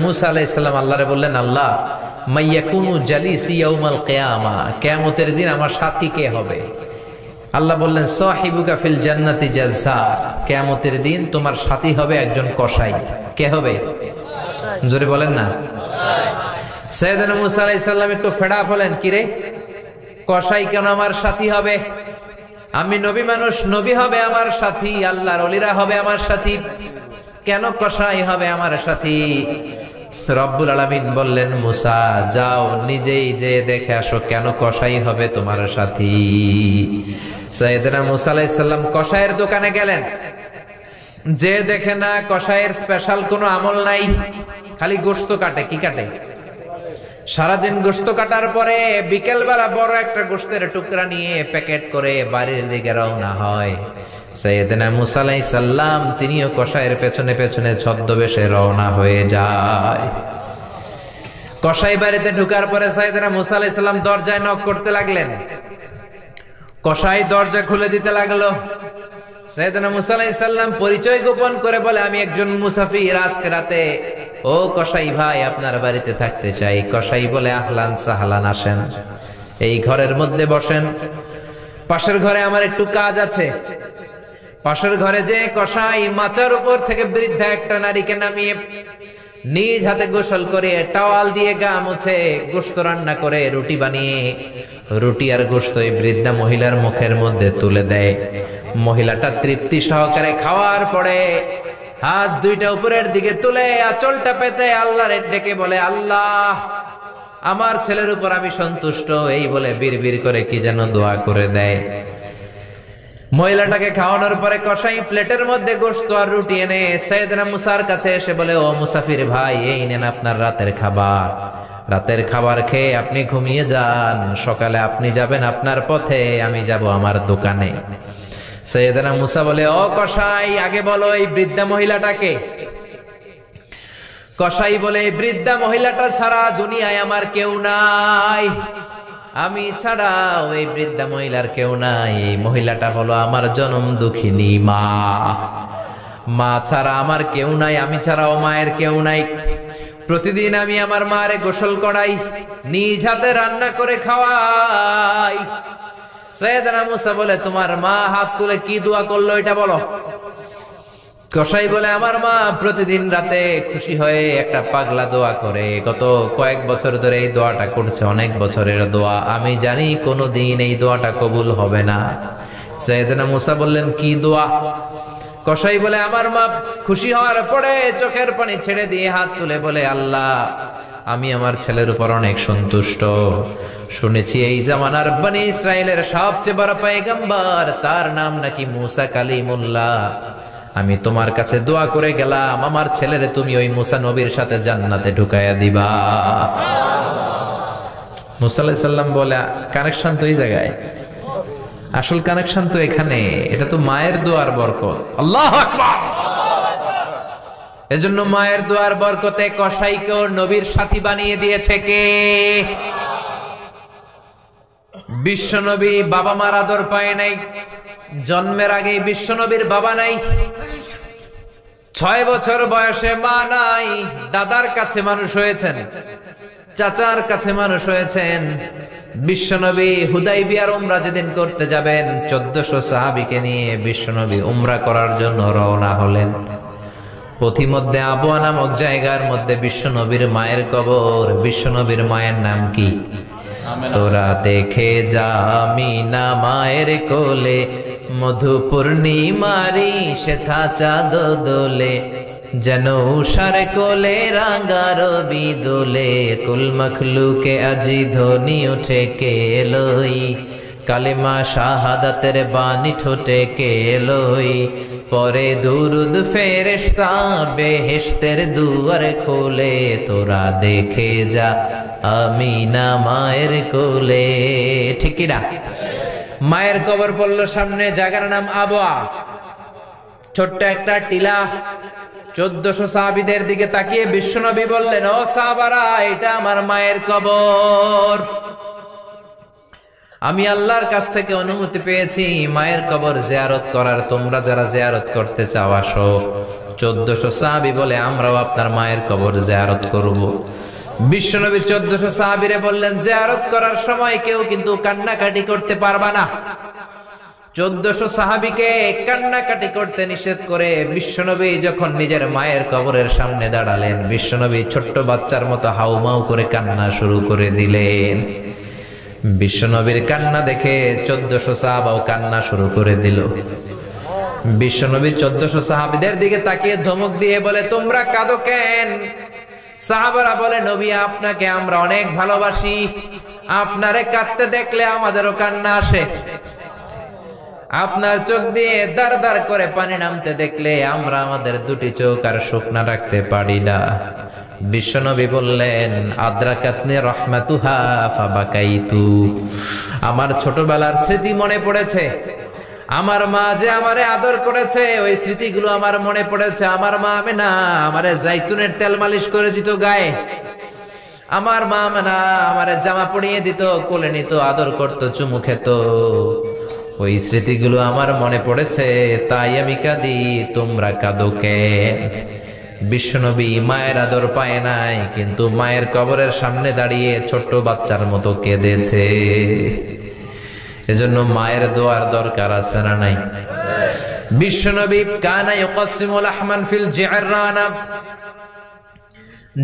মুসা আলাইহিস সালাম আল্লাহরে বললেন, আল্লাহ মাইয়াকুনু জালিসি ইয়াউমাল কিয়ামা, কিয়ামতের দিন আমার সাথী কে হবে? আল্লাহ বললেন, সাহিবুকা ফিল জান্নাতি জাজ্জার, কিয়ামতের দিন তোমার সাথী হবে একজন কসাই। কে হবে? জোরে বলেন না। সাইয়েদনা মুসা আলাইহিস সালাম একটু ফেড়া হলেন, কিরে কসাই কেন আমার সাথী হবে? আমি নবী মানুষ, নবী হবে আমার সাথী, আল্লাহর ওলিরা হবে আমার সাথী, কেন কসাই হবে আমার সাথী? রব্বুল আলামিন বললেন, মুসা যাও নিজেই যে দেখে আসো কেন কসাই হবে তোমার সাথী। সাইয়েদনা মুসা আলাইহিস সালাম কসাইয়ের দোকানে গেলেন, যে দেখে না কসাইয়ের স্পেশাল কোনো আমল নাই, খালি গোশত কাটে। কি কাটে? সারাদিন গোশত কাটার পরে বিকেল বেলা বড় একটা গোশতের টুকরা নিয়ে প্যাকেট করে বাড়ির দিকে রওনা হয়। সাইয়েদনা মুসা আলাইহিস সালাম তিনিও কসাইয়ের পেছনে পেছনে ছদ্মবেশে রওনা হয়ে যায়। কসাই বাড়িতে ঢুকার পরে সাইয়েদনা মুসা আলাইহিস সালাম দরজায় নক করতে লাগলেন। কসাই দরজা খুলে দিতে লাগলো। সাইয়েদনা মুসা আলাইহিস সালাম পরিচয় গোপন করে বলে, আমি একজন মুসাফির, আজকে রাতে ও কসাই ভাই আপনার বাড়িতে থাকতে চাই। কসাই বলে, আহলান সাহলান, আসেন এই ঘরের মধ্যে বসেন, পাশের ঘরে আমার একটু কাজ আছে। পাশের ঘরে যে কসাই মাচার উপর থেকে বৃদ্ধা একটা নারীকে নামিয়ে নিজ হাতে গোসল করে টাওয়াল দিয়ে গা মুছে গোশত রান্না করে রুটি বানিয়ে রুটি আর গোশত এই বৃদ্ধা মহিলার মুখের মধ্যে তুলে দেয়। মহিলাটা তৃপ্তি সহকারে খাওয়ার পরে হাত দুইটা উপরের দিকে তুলে আঁচলটা পেতে আল্লাহর ডেকে বলে, আল্লাহ আমার ছেলের উপর আমি সন্তুষ্ট, এই বলে বিড়বিড় করে কি যেন দোয়া করে দেয়। মহিলাটাকে খাওয়ানোর পরে কসাই প্লেটের মধ্যে গোশত আর রুটি এনে সাইয়েদনা মুসার কাছে এসে বলে, ও মুসাফির ভাই, এই নেন আপনার রাতের খাবার। রাতের খাবার খেয়ে আপনি ঘুমিয়ে যান, সকালে আপনি যাবেন আপনার পথে, আমি যাব আমার দোকানে। সাইয়েদনা মুসা বলে, ও কসাই আগে বলো এই বৃদ্ধা মহিলাটাকে। কসাই বলে, এই বৃদ্ধা মহিলাটা ছাড়া দুনিয়ায় আমার কেউ নাই, আমি ছাড়া ওই বৃদ্ধা মহিলার কেউ নাই। এই মহিলাটা হলো আমার জনম দুঃখিনী মা, মা ছাড়া আমার কেউ নাই, আমি ছাড়া ও মায়ের কেউ নাই। প্রতিদিন আমি আমার মারে গোসল করাই, নিজ হাতে রান্না করে খাওয়াই। সাইয়েদনা মুসা বলে, তোমার মা হাত তুলে কি দোয়া করলো এটা বলো। কসাই বলে, আমার মা প্রতিদিন রাতে খুশি হয়ে একটা পাগলা দোয়া করে, গত কয়েক বছর ধরে এই দোয়াটা করছে, অনেক বছরের দোয়া, আমি জানি কোনোদিন এই দোয়াটা কবুল হবে না। সাইয়েদনা মুসা বললেন, কি দোয়া? কসাই বলে, আমার মা খুশি হওয়ার পরে চোখের পানি ছেড়ে দিয়ে হাত তুলে বলে, আল্লাহ আমি আমার ছেলের উপর অনেক সন্তুষ্ট, শুনেছি এই জামানার বনি ইসরায়েলের সবচেয়ে বড় পয়গম্বর, তার নাম নাকি মুসা কালিমুল্লাহ। আমি তোমার কাছে দোয়া করে গেলাম, আমার ছেলেরে তুমি ওই মুসা নবীর সাথে জান্নাতে ঢুকাইয়া দিবা। মুসা আলাইহিস সালাম বলে, কানেকশন তো এই জায়গায়, আসল কানেকশন তো এখানে, এটা তো মায়ের দোয়ার বরকত। আল্লাহু আকবার। এজন্য মায়ের দোয়ার বরকতে কসাইকেও নবীর সাথী বানিয়ে দিয়েছে কে? বিশ্ব নবী বাবা মার আদর পায় নাই, জন্মের আগেই বিশ্ব নবীর বাবা নাই, 6 বছর বয়সে মা নাই, দাদার কাছে মানুষ হয়েছেন, চাচার কাছে মানুষ হয়েছেন। বিশ্বনবী হুদাইবিয়ার উমরা যেদিন করতে যাবেন, 1400 সাহাবীকে নিয়ে বিশ্বনবী উমরা করার জন্য রওনা হলেন। পথিমধ্যে আবওয়া নামক জায়গার মধ্যে বিশ্বনবীর মায়ের কবর। বিশ্বনবীর মায়ের নাম কি? তোরা দেখে যা আমিনা মায়ের কোলে, মধু পূর্ণিমারি সেথা চাঁদ দোলে, যেন উষার কোলে রাঙা রবি দোলে, কুল মখলুকে আজি ধ্বনি উঠে কে লই, কালেমা শাহাদাতের বাণী ঠোঁটে কে লই, পরে দুরুদ ফেরেশতা বেহেশতের দুয়ার খোলে, তোরা দেখে যা আমিনা মায়ের কোলে। ঠিক না? মায়ের কবর পড়ল সামনে, জায়গার নাম আবওয়া, ছোট্ট একটা টিলা। 1400 সাহাবীদের দিকে তাকিয়ে বিশ্বনবী বললেন, ও সাহাবারা, এটা আমার মায়ের কবর। আমি আল্লাহর কাছ থেকে অনুমতি পেয়েছি মায়ের কবর জিয়ারত করার, তোমরা যারা জিয়ারত করতে চাও আসো। 1400 সাহাবী বলে আমরাও আপনার মায়ের কবর জিয়ারত করব। বিশ্বনবী 1400 সাহাবীরে বললেন জিয়ারত করার সময় কেউ কিন্তু কান্নাকাটি করতে পারবা না। 1400 সাহাবীকে কান্নাকাটি করতে নিষেধ করে বিশ্বনবী যখন নিজের মায়ের কবরের সামনে দাঁড়ালেন, বিশ্বনবী ছোট্ট বাচ্চার মতো হাউমাউ করে কান্না শুরু করে দিলেন। বিশ্বনবীর কান্না দেখে 1400 সাহাবাও কান্না শুরু করে দিল। বিশ্বনবী 1400 সাহাবীদের দিকে তাকিয়ে ধমক দিয়ে বলে, তোমরা কাঁদো কেন? সাহাবারা বলে, নবী আপনাকে আমরা অনেক ভালোবাসি, আপনারে কাঁদতে দেখলে আমাদেরও কান্না আসে। আপনার চোখ দিয়ে দার দার করে পানি নামতে দেখলে আমরা আমাদের দুটি চোখ আর শুকনা রাখতে পারি না। বিশ্বনবী বললেন, আদ্রাকাতনি রাহমাতুহা ফাবাকাইতু। আমার ছোটবেলার স্মৃতি মনে পড়েছে, আমার মা যে আমারে আদর করেছে ওই স্মৃতিগুলো আমার মনে পড়েছে। আমার মা আমেনা আমারে জাইতুনের তেল মালিশ করে দিত গায়ে, আমার মা আমেনা আমারে জামা পরিয়ে দিত, কোলে নিত, আদর করত, চুমু খেত। ওই স্মৃতিগুলো আমার মনে পড়েছে, তাই আমি কাঁদি, তোমরা কাঁদো কেন? বিশ্বনবী মায়ের আদর পায় নাই, কিন্তু মায়ের কবরের সামনে দাঁড়িয়ে ছোট্ট বাচ্চার মতো কেঁদেছে। এজন্য মায়ের দোয়ার দরকার আছে না নাই? বিশ্বনবী কানা ইউকাসিমুল আহমান ফিল জিআররানা,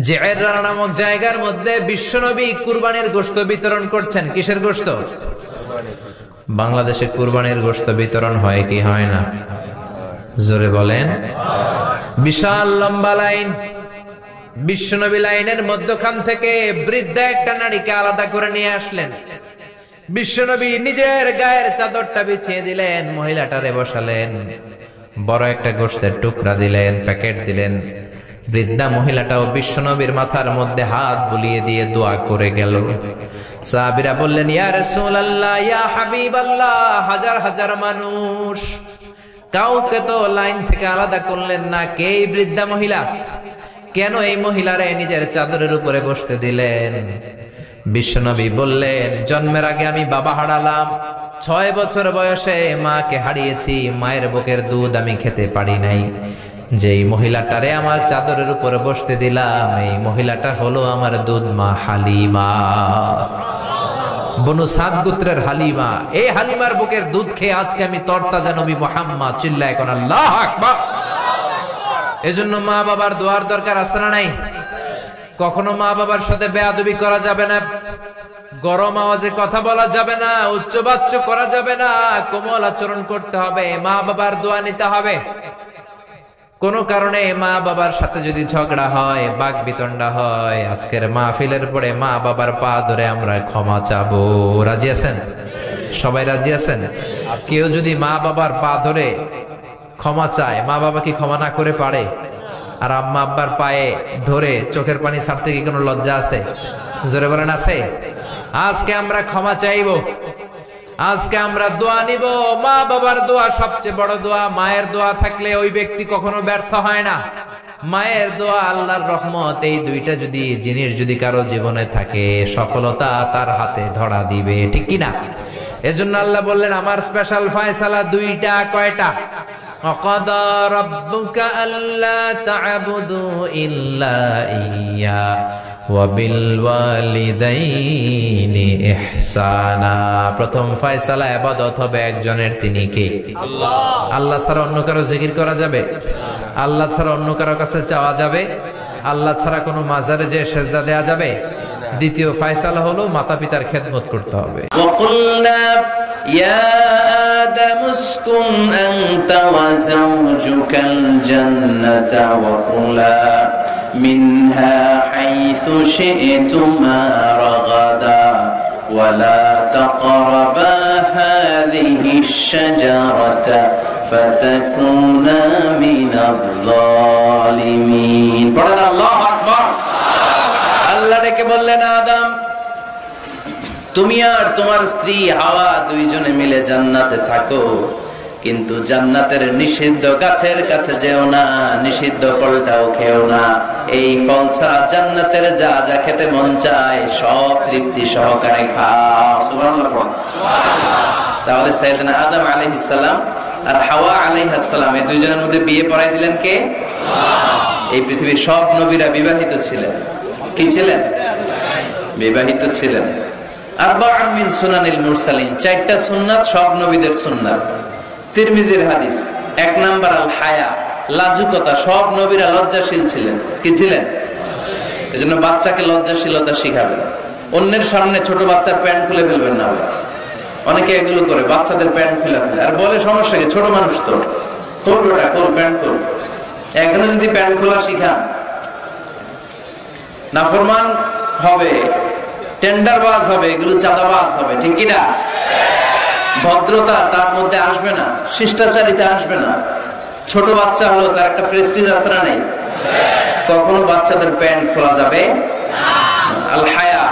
জিআররানা নামক জায়গার মধ্যে বিশ্বনবী কুরবানির গোশত বিতরণ করছেন। কিসের গোশত? বাংলাদেশে কুরবানির গোশত বিতরণ হয় কি হয় না? জোরে বলেন। বিশাল লম্বা লাইন, বিশ্বনবী লাইনের মধ্যখান থেকে বৃদ্ধা একটা নারীকে আলাদা করে নিয়ে আসলেন। বিশ্বনবী নিজের গায়ের চাদরটা বিছিয়ে দিলেন, মহিলাটারে বসালেন, বড় একটা গোশতের টুকরা দিলেন, প্যাকেট দিলেন। বৃদ্ধা মহিলাটাও বিশ্বনবীর মাথার মধ্যে হাত বুলিয়ে দিয়ে দোয়া করে গেল। সাহাবীরা বললেন, ইয়া রাসূলুল্লাহ, ইয়া হাবিবাল্লাহ, হাজার হাজার মানুষ, কাউকে তো লাইন থেকে আলাদা করলেন না, কে এই বৃদ্ধা মহিলা? কেন এই মহিলারে নিজের চাদরের উপরে বসতে দিলেন? বিশ্বনবী বললেন, জন্মের আগে আমি বাবা হারালাম, 6 বছর বয়সে মাকে হারিয়েছি, মায়ের বুকের দুধ আমি খেতে পারি নাই। যেই মহিলাটারে আমার চাদরের উপরে বসতে দিলাম, এই মহিলাটা হলো আমার দুধ মা হালিমা, বনু সাদ গোত্রের হালিমা। এই হালিমার বুকের দুধ খেয়ে আজকে আমি তরতাজা নবী মুহাম্মদ। চিল্লায় কোন আল্লাহু আকবার। এজন্য মা বাবার দোয়ার দরকার আছে না নাই? কখনো মা বাবার সাথে বেয়াদবি করা যাবে না, গরম আওয়াজে কথা বলা যাবে না, উচ্চবাচ্য করা যাবে না, কোমল আচরণ করতে হবে, মা বাবার দোয়া নিতে হবে। কোন কারণে মা বাবার সাথে যদি ঝগড়া হয়, বাক বিতণ্ডা হয়, আজকের মাহফিলের পরে মা বাবার পা ধরে আমরা ক্ষমা চাবো। রাজি আছেন? সবাই রাজি আছেন? কেউ যদি মা বাবার পা ধরে ক্ষমা চায়, মা বাবা কি ক্ষমা না করে পারে? আর আম্মা আব্বার পায়ে ধরে চোখের পানি ছাড়তে কি কোনো লজ্জা আছে? জোরে বলেন আছে? আজকে আমরা ক্ষমা চাইবো, আজকে আমরা দোয়া নিব। মা বাবার দোয়া সবচেয়ে বড় দোয়া। মায়ের দোয়া থাকলে ওই ব্যক্তি কখনো ব্যর্থ হয় না। মায়ের দোয়া, আল্লাহর রহমত, এই দুইটা যদি জিনিস যদি কারো জীবনে থাকে, সফলতা তার হাতে ধরা দিবে, ঠিক কিনা? এজন্য আল্লাহ বললেন, আমার স্পেশাল ফয়সালা দুইটা। কয়টা? وَقَضَى رَبُّكَ أَلَّا تَعْبُدُوا إِلَّا إِيَّاهُ وَبِالْوَالِدَيْنِ إِحْسَانًا। প্রথম ফয়সালা ইবাদত হবে একজনের, তিনি কে? আল্লাহ। আল্লাহ ছাড়া অন্য কারো জিকির করা যাবে? আল্লাহ ছাড়া অন্য কারো কাছে চাওয়া যাবে? আল্লাহ ছাড়া কোনো মাজারে যে সেজদা দেয়া যাবে? দ্বিতীয় ফয়সালা হলো মাতা পিতার খেদমত করতে হবে। وَقُلْنَا يَا آدَمُ اسْكُنْ أَنْتَ وَزَوْجُكَ الْجَنَّةَ وَكُلَا مِنْهَا حَيْثُ شِئْتُمَا رَغَدًا وَلَا تَقْرَبَا هَذِهِ الشَّجَرَةَ فَتَكُونَا مِنَ الظَّالِمِينَ। পড়েন আল্লাহু আকবার। আল্লাহ ডেকে বললেন, আদম, তুমি আর তোমার স্ত্রী হাওয়া দুইজনে মিলে জান্নাতে থাকো, কিন্তু জান্নাতের নিষিদ্ধ গাছের কাছে যেও না, নিষিদ্ধ ফলটাও খেও না। এই ফল ছাড়া জান্নাতের যা যা খেতে মন চায় সব তৃপ্তি সহকারে খাও। সুবহানাল্লাহ। তাহলে সাইয়েদনা আদম আলাইহিস সালাম আর হাওয়া আলাইহিস সালাম, এই দুইজনের মধ্যে বিয়ে পড়াই দিলেন কে? এই পৃথিবীর সব নবীরা বিবাহিত ছিলেন। কি ছিলেন? বিবাহিত ছিলেন। আরবা'আন মিন সুনানিল মুরসালিন, চারটা সুন্নাত সব নবীদের সুন্নাত। তিরমিজির হাদিস, এক নাম্বার আল হায়া, লাজুকতা। সব নবীরা লজ্জাশীল ছিলেন। কি ছিলেন? এজন্য বাচ্চাকে লজ্জাশীলতা শিখাবেন। অন্যের সামনে ছোট বাচ্চার প্যান্ট খুলে ফেলবেন না। অনেকে এগুলো করে, বাচ্চাদের প্যান্ট খুলে ফেলে আর বলে সমস্যা কি, ছোট মানুষ তো, তোর বেটা খোল, প্যান্ট খোল। এখনো যদি প্যান্ট খোলা শিখান, নাফরমান হবে, টেন্ডারবাজ হবে, এগুলো চাঁদাবাজ হবে। ঠিক কি না? ভদ্রতা তার মধ্যে আসবে না, শিষ্টাচারিতা আসবে না। ছোট বাচ্চা হলো, তার একটা প্রেস্টিজ আছে না নেই? কখনো বাচ্চাদের প্যান্ট খোলা যাবে আল হায়া,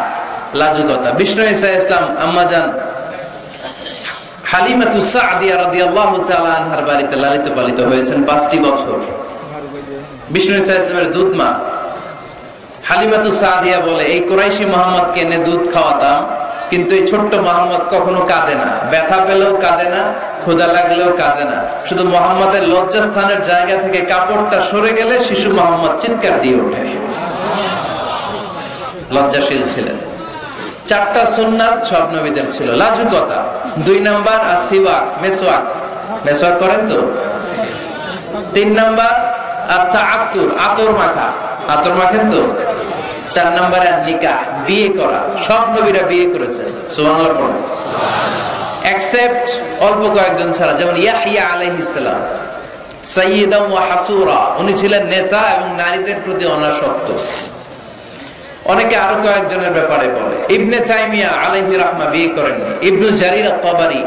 লাজুকতা। বিষ্ণু ঈসা ইসলাম আম্মাজান হালিমাতুস সাদিয়া রাদিয়াল্লাহু তাআলা আনহার বাড়িতে লালিত পালিত হয়েছেন 5টি বছর। বিষ্ণু ঈসা ইসলামের দুধ মা হালিমাতুস সাদিয়া বলে, এই কুরাইশি মুহাম্মদকে এনে দুধ খাওয়াতাম, কিন্তু এই ছোট্ট মুহাম্মদ কখনো কাঁদে না, ব্যথা পেলেও কাঁদে না, ক্ষুধা লাগলেও কাঁদে না। শুধু মুহাম্মদের লজ্জাস্থানের জায়গা থেকে কাপড়টা সরে গেলে শিশু মুহাম্মদ চিৎকার দিয়ে ওঠে। লজ্জাশীল ছিলেন। চারটা সুন্নাত সব নবীদের ছিল। লাজুকতা। 2 নাম্বার আসিওয়াক, মেসওয়াক। মেসওয়াক করেন তো? 3 নাম্বার আত-তাআত্তুর, আতর মাখা। আতর মাখেন তো? 4 নাম্বার নিকাহ, বিয়ে করা। সব নবীরা বিয়ে করেছেন। সুবহানাল্লাহ পড়ুন। এক্সেপ্ট অল্প কয়েকজন ছাড়া, যেমন ইয়াহইয়া আলাইহিস সালাম, সাইয়্যিদাম ওয়া হাসুরা, উনি ছিলেন নেতা এবং নারীদের প্রতি অনাসক্ত। অনেকে আরো কয়েকজনের ব্যাপারে বলে। ইবনে তাইমিয়া আলাইহি রাহমা বিয়ে করেননি। ইবনু জারির আত-তাবারি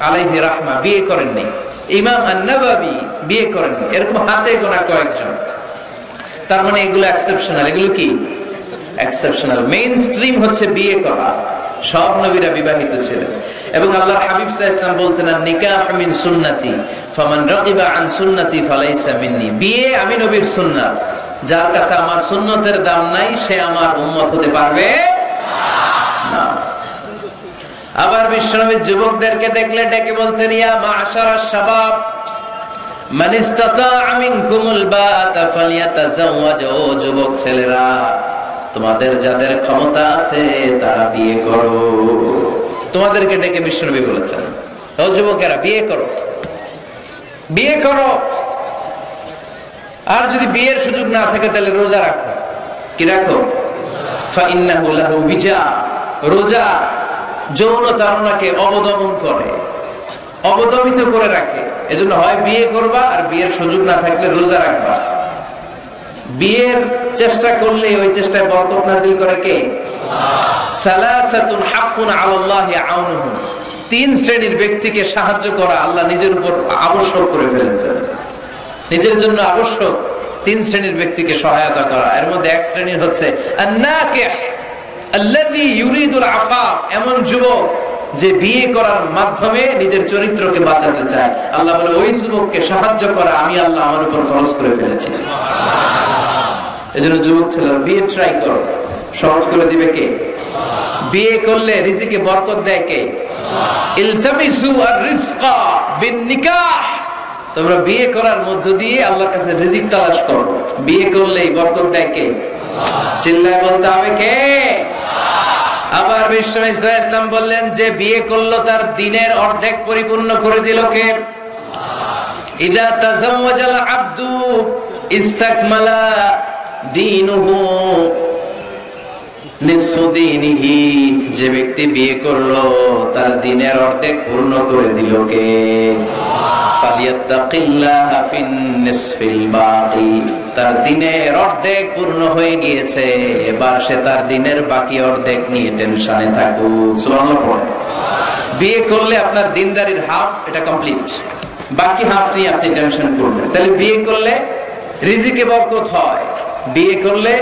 আলাইহি রাহমা বিয়ে করেননি। ইমাম আন-নাওয়াবি বিয়ে করেননি। এরকম হাতে গোনা কয়েকজন। তার মানে এগুলো এক্সেপশনাল। এগুলো কি এক্সেপশনাল? মেইন স্ট্রিম হচ্ছে বিয়ে করা। সব নবীরা বিবাহিত ছিলেন। এবং আল্লাহর হাবিব সাল্লাল্লাহু আলাইহি ওয়াসাল্লাম বলতেন, নিকাহ মিন সুন্নতি ফামান রাগিবা আন সুন্নতি ফালাইসা মিন্নি। বিয়ে আমি নবীর সুন্নাত, যার কাছে আমার সুন্নতের দাম নাই সে আমার উম্মত হতে পারবে না। আবার বিশ্বনবী যুবকদেরকে দেখলে ডেকে বলতেন, ইয়া মা'শারাশ শাবাব মান ইসতাতা'a মিনকুমুল বাআতা ফালইয়াতাযাওয়াজ। ও যুবক ছেলেরা, তোমাদের যাদের ক্ষমতা আছে তারা বিয়ে করো। তোমাদেরকে ডেকে বিশ্বনবী বলেছেন, ও যুবকেরা বিয়ে করো, বিয়ে করো। আর যদি বিয়ের সুযোগ না থাকে তাহলে রোজা রাখো। কি রাখো? ফাইন্নাহু লাহু বিজা। রোজা যৌন তাড়নাকে অবদমন করে, অবদমিত করে রাখে। এজন্য হয় বিয়ে করবা, আর বিয়ের সুযোগ না থাকলে রোজা রাখবা। বিয়ের চেষ্টা করলে ওই চেষ্টায় বরকত নাজিল করে কে? সালাসাতুন হাক্কুন আলাল্লাহি আউনুহুম। 3 শ্রেণীর ব্যক্তিকে সাহায্য করা আল্লাহ নিজের উপর আবশ্যক করে ফেলেছেন। নিজের জন্য আবশ্যক 3 শ্রেণীর ব্যক্তিকে সহায়তা করা। এর মধ্যে এক শ্রেণীর হচ্ছে আন-নাকিহ আল্লাযী ইউরিদুল আফাফ, এমন যুবক যে বিয়ে করার মাধ্যমে নিজের চরিত্রকে বাঁচাতে চায়। আল্লাহ বলে, ওই যুবককে সাহায্য করা আমি আল্লাহ আমার উপর ফরজ করে ফেলেছি। এজন্য যুবক ছেলেরা বিয়ে ট্রাই করো। সহজ করে দিবে কে? বিয়ে করলে রিজিকে বরকত দেয় কে? ইলতামিসু আর-রিজকা বিন-নিকাহ। তোমরা বিয়ে করার মধ্য দিয়ে আল্লাহর কাছে রিজিক তালাশ করো। বিয়ে করলেই বরকত দেয় কে? চিল্লায় বলতে হবে কে? আবার বিষ্ণু ইসলাম বললেন, যে বিয়ে করলো তার দিনের অর্ধেক পরিপূর্ণ করে দিল কে? ইযা তাযাওয়াজাল আবদু ইস্তাকমালা দীনুহু নিসফু দীনিহি। যে ব্যক্তি বিয়ে করলো তার দিনের অর্ধেক পূর্ণ করে দিল কে? ফালিয়াত্তাকিল্লাহা ফিন নিসফিল বাকি। তার দিনের অর্ধেক পূর্ণ হয়ে গিয়েছে, এবার সে তার দিনের বাকি অর্ধেক নিয়ে টেনশনে থাকুক। সুবহানাল্লাহ। বিয়ে করলে আপনার দিনদারির হাফ এটা কমপ্লিট, বাকি হাফ নিয়ে আপনি টেনশন করবেন। তাহলে বিয়ে করলে রিজিকে বরকত হয়, বিয়ে করলে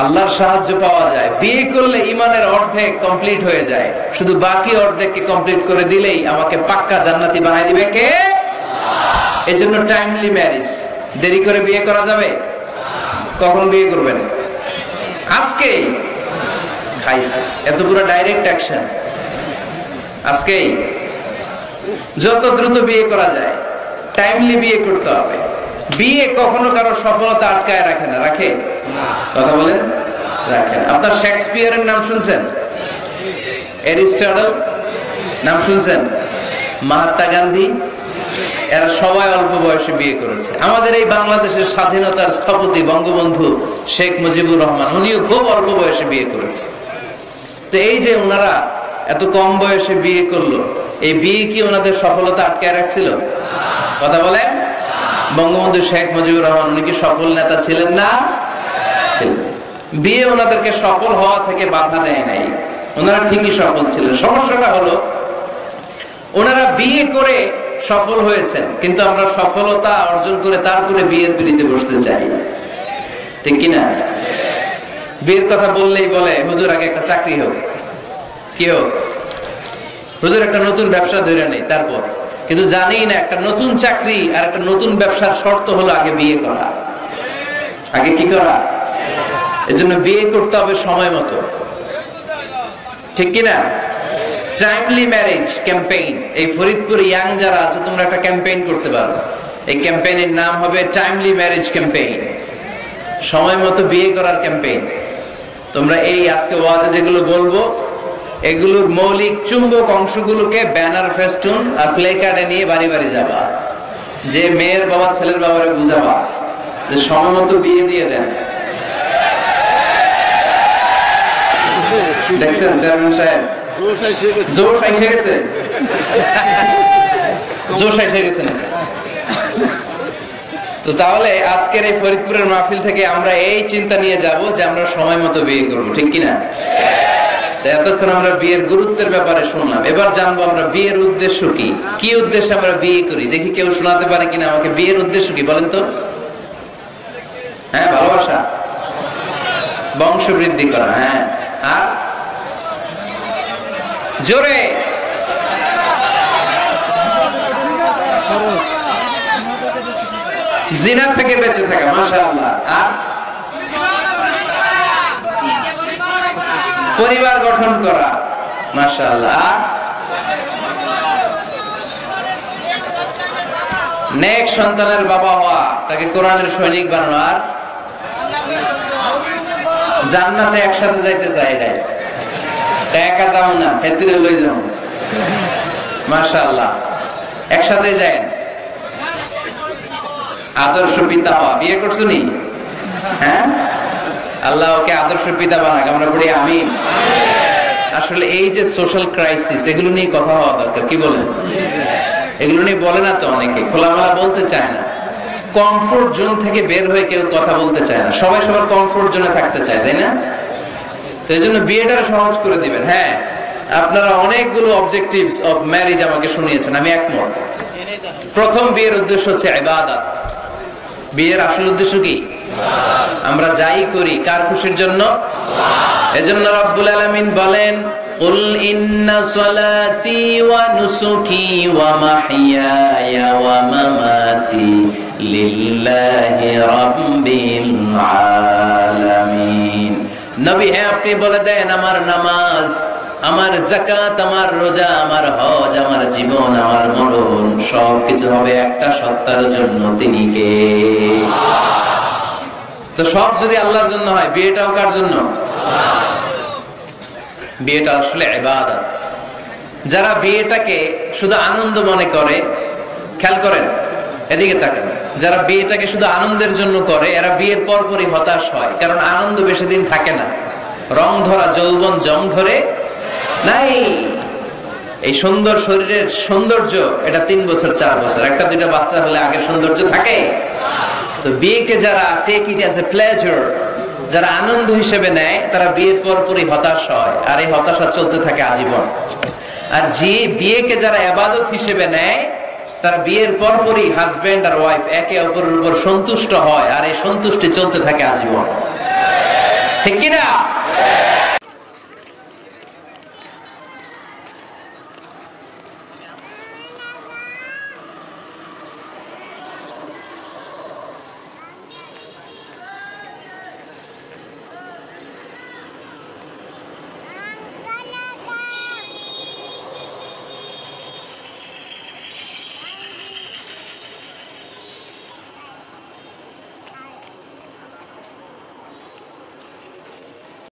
আল্লাহর সাহায্য পাওয়া যায়, বিয়ে করলে ঈমানের অর্ধেক কমপ্লিট হয়ে যায়। শুধু বাকি অর্ধেককে কমপ্লিট করে দিলেই আমাকে পাক্কা জান্নাতি বানায় দিবে কে? এজন্য টাইমলি ম্যারেজ। দেরি করে বিয়ে করা যাবে? কখন বিয়ে করবেন? আজকেই। খাইছে এত পুরো ডাইরেক্ট অ্যাকশন আজকেই। যত দ্রুত বিয়ে করা যায় টাইমলি বিয়ে করতে হবে। বিয়ে কখনো কারো সফলতা আটকায় রাখে না, রাখে? কথা বলেন, রাখে না। আপনার শেক্সপিয়ারের নাম শুনছেন? অ্যারিস্টটল নাম শুনছেন? মহাত্মা গান্ধী, এরা সবাই অল্প বয়সে বিয়ে করেছে। আমাদের এই বাংলাদেশের স্বাধীনতার স্থপতি বঙ্গবন্ধু শেখ মুজিবুর রহমান, উনিও খুব অল্প বয়সে বিয়ে করেছে। তো এই যে ওনারা এত কম বয়সে বিয়ে করলো, এই বিয়ে কি ওনাদের সফলতা আটকায় রাখছিল? কথা বলেন। বঙ্গবন্ধু শেখ মুজিবুর রহমান উনি কি সফল নেতা ছিলেন না? বিয়ে ওনাদেরকে সফল হওয়া থেকে বাধা দেয় নাই, ওনারা ঠিকই সফল ছিলেন। সমস্যাটা হলো ওনারা বিয়ে করে সফল হয়েছেন, কিন্তু আমরা সফলতা অর্জন করে তারপরে বিয়ের পিড়িতে বসতে চাই, ঠিক কিনা? বিয়ের কথা বললেই বলে হুজুর আগে একটা চাকরি হোক, কি হোক? হুজুর একটা নতুন ব্যবসা ধরে নেই, তারপর। কিন্তু জানি না একটা নতুন চাকরি আর একটা নতুন ব্যবসার শর্ত হলো আগে বিয়ে করা। আগে কি করা? এজন্য বিয়ে করতে হবে সময় মতো, ঠিক কিনা? টাইমলি ম্যারেজ ক্যাম্পেইন, এই ফরিদপুর ইয়াং যারা আছে তোমরা একটা ক্যাম্পেইন করতে পারো। এই ক্যাম্পেইনের নাম হবে টাইমলি ম্যারেজ ক্যাম্পেইন, সময় মতো বিয়ে করার ক্যাম্পেইন। তোমরা এই আজকে ওয়াজে যেগুলো বলবো এগুলোর মৌলিক চুম্বক অংশগুলোকে ব্যানার, ফেস্টুন আর প্লে কার্ডে নিয়ে বাড়ি বাড়ি যাবা, যে মেয়ের বাবা ছেলের বাবারে বুঝাবা যে সময় মতো বিয়ে দিয়ে দেন। দেখছেন চেয়ারম্যান সাহেব জোশ এসে গেছে, জোশ এসে গেছে না? তো তাহলে আজকের এই ফরিদপুরের মাহফিল থেকে আমরা এই চিন্তা নিয়ে যাব যে আমরা সময় মতো বিয়ে করবো, ঠিক কিনা? এতক্ষণ আমরা বিয়ের গুরুত্বের ব্যাপারে শুনলাম, এবার জানবো আমরা বিয়ের উদ্দেশ্য কি, কি উদ্দেশ্যে আমরা বিয়ে করি। দেখি কেউ শোনাতে পারে কিনা আমাকে বিয়ের উদ্দেশ্য কি, বলেন তো? হ্যাঁ, ভালোবাসা, বংশ বৃদ্ধি করা। হ্যাঁ, আর জোরে জিনা থেকে বেঁচে থাকা, মাশাআল্লাহ। আর পরিবার গঠন করা, মাশাআল্লাহ। আর নেক সন্তানের বাবা হওয়া, তাকে কোরআনের সৈনিক বানানো। আর জান্নাতে একসাথে যাইতে চাই, এটাই। একা যাও না, হেতিরে লই যাও, মাশাআল্লাহ, একসাথে যাই। আদর্শ পিতা হওয়া, বিয়ে করছো নি? হ্যাঁ, আল্লাহ ওকে আদর্শ পিতা বানাক, আমরা বলি আমিন। আসলে এই যে সোশ্যাল ক্রাইসিস, এগুলো নিয়ে কথা হওয়া দরকার, কি বলেন? এগুলো নিয়ে বলে না তো অনেকে, খোলামেলা বলতে চায় না। কমফোর্ট জোন থেকে বের হয়ে কেউ কথা বলতে চায় না, সবাই সবার কমফোর্ট জোনে থাকতে চায়, তাই না? তো এই জন্য বিয়েটা সহজ করে দিবেন। হ্যাঁ, আপনারা অনেকগুলো অবজেক্টিভস অফ ম্যারেজ আমাকে শুনিয়েছেন, আমি একমত। প্রথম, বিয়ের উদ্দেশ্য হচ্ছে ইবাদত। বিয়ের আসল উদ্দেশ্য কি? আমরা যাই করি কার খুশির জন্য? এজন্য রব্বুল আলামিন বলেন, কুল ইন্না সলাতি ওয়া নুসুকি ওয়া মাহইয়ায়া ওয়া মামাতি লিল্লাহি রাব্বিল আলামিন। নবী, হ্যাঁ আপনি বলে দেন আমার নামাজ, আমার যাকাত, আমার রোজা, আমার হজ, আমার জীবন, আমার মরণ সবকিছু হবে একটা সত্তার জন্য, তিনি কে? তো সব যদি আল্লাহর জন্য হয়, বিয়েটাও কার জন্য? বিয়েটা আসলে ইবাদত। যারা বিয়েটাকে শুধু আনন্দ মনে করে, খেয়াল করেন, এদিকে তাকান, যারা বিয়েটাকে শুধু আনন্দের জন্য করে এরা বিয়ের পরপরই হতাশ হয়, কারণ আনন্দ বেশি দিন থাকে না। রং ধরা যৌবন জং ধরে নাই। এই সুন্দর শরীরের সৌন্দর্য এটা 3 বছর 4 বছর, একটা দুইটা বাচ্চা হলে আগের সৌন্দর্য থাকে? তো বিয়েকে যারা take it as a pleasure, যারা আনন্দ হিসেবে নেয়, তারা বিয়ের পরপরই হতাশ হয়, আর এই হতাশা চলতে থাকে আজীবন। আর যে বিয়েকে যারা ইবাদত হিসেবে নেয়, তারা বিয়ের পরপরই হাজবেন্ড আর ওয়াইফ একে অপরের উপর সন্তুষ্ট হয়, আর এই সন্তুষ্টি চলতে থাকে আজীবন, ঠিক কিনা?